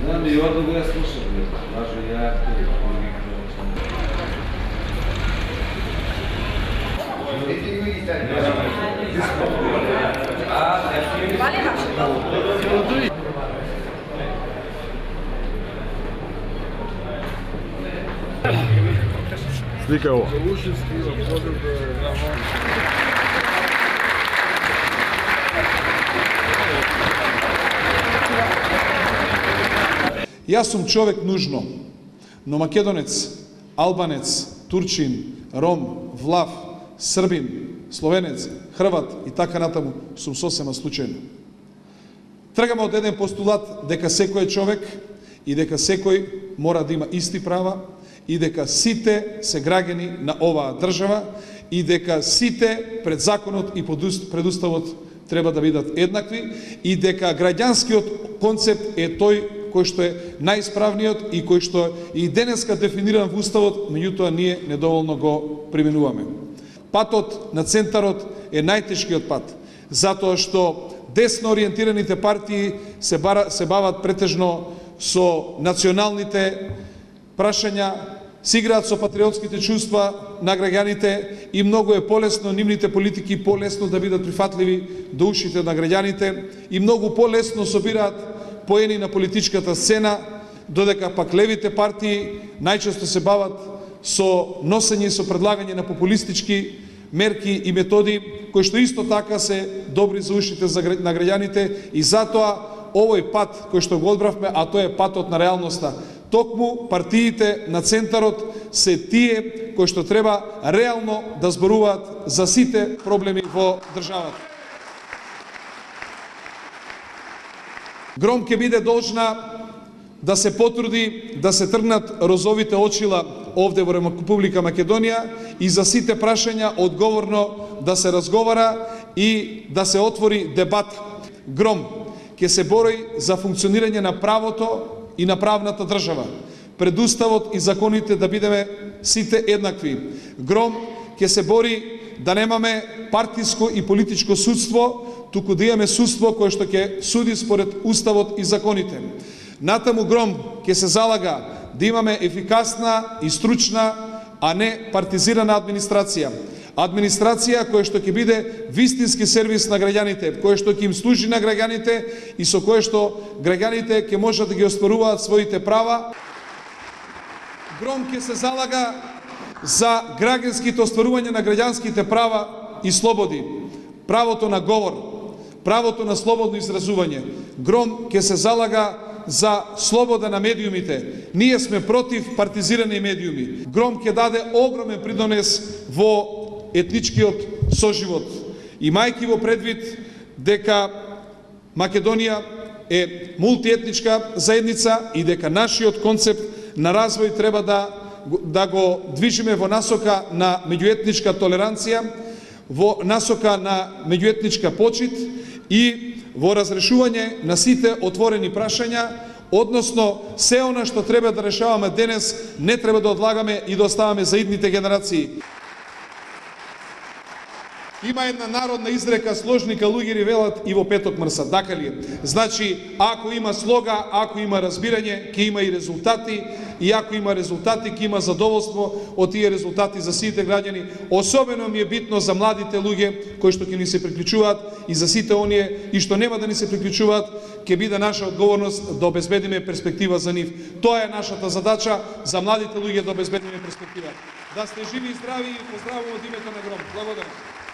Знам и ovdje ga slušam, даже ja Slika je ovo. Ja sam čovjek nužno, no Makedonec, Albanec, Turčin, Rom, Vlav, Srbin, Slovenec, Hrvat и така натаму сум сосема случајно. Тргаме од еден постулат дека секој е човек и дека секој мора да има исти права и дека сите се граѓани на оваа држава и дека сите пред законот и пред уставот треба да бидат еднакви и дека граѓанскиот концепт е тој кој што е најисправниот и кој што и денеска дефиниран во уставот, меѓутоа ние недоволно го применуваме. Патот на центарот е најтешкиот пат, затоа што десно ориентираните партии се бават претежно со националните прашања, се играат со патриотските чувства на граѓаните и многу е полесно нивните политики полесно да бидат прифатливи до ушите на граѓаните и многу полесно собираат поени на политичката сцена, додека пак левите партии најчесто се бават со носење и со предлагање на популистички мерки и методи, кои што исто така се добри за ушите на граѓаните и затоа овој пат кој што го одбравме, а тоа е патот на реалноста. Токму партиите на центарот се тие кои што треба реално да зборуваат за сите проблеми во државата. Гром ќе биде должна да се потруди да се тргнат розовите очила овде во Република Македонија и за сите прашања одговорно да се разговара и да се отвори дебат. Гром ќе се бори за функционирање на правото и на правната држава, пред уставот и законите да бидеме сите еднакви. Гром ќе се бори да немаме партиско и политичко судство, туку да имаме судство кое што ќе суди според уставот и законите. Натаму Гром ќе се залага да имаме ефикасна и стручна, а не партизирана администрација. Администрација која што ќе биде вистински сервис на граѓаните, која што ќе им служи на граѓаните и со која што граѓаните ќе можат да ги остваруваат своите права. Гром ќе се залага за граѓанските остварување на граѓанските права и слободи, правото на говор, правото на слободно изразување. Гром ќе се залага за слобода на медиумите. Ние сме против партизирани медиуми. Гром ќе даде огромен придонес во етничкиот соживот. Имајќи во предвид дека Македонија е мултиетничка заедница и дека нашиот концепт на развој треба да го движиме во насока на меѓуетничка толеранција, во насока на меѓуетничка почит и во разрешување на сите отворени прашања, односно се она што треба да решаваме денес, не треба да одлагаме и да оставаме за идните генерации. Има една народна изрека, сложни калуѓери велат и во петок мрсат, така ли е? Значи, ако има слога, ако има разбирање, ќе има и резултати, и ако има резултати, ќе има задоволство од тие резултати за сите граѓани. Особено ми е битно за младите луѓе кои што ќе ни се приклучуваат и за сите оние и што нема да ни се приклучуваат, ќе биде наша одговорност да обезбедиме перспектива за нив. Тоа е нашата задача за младите луѓе да обезбедиме перспектива. Да сте живи и здрави и поздравувам од името на Гром. Благодарам.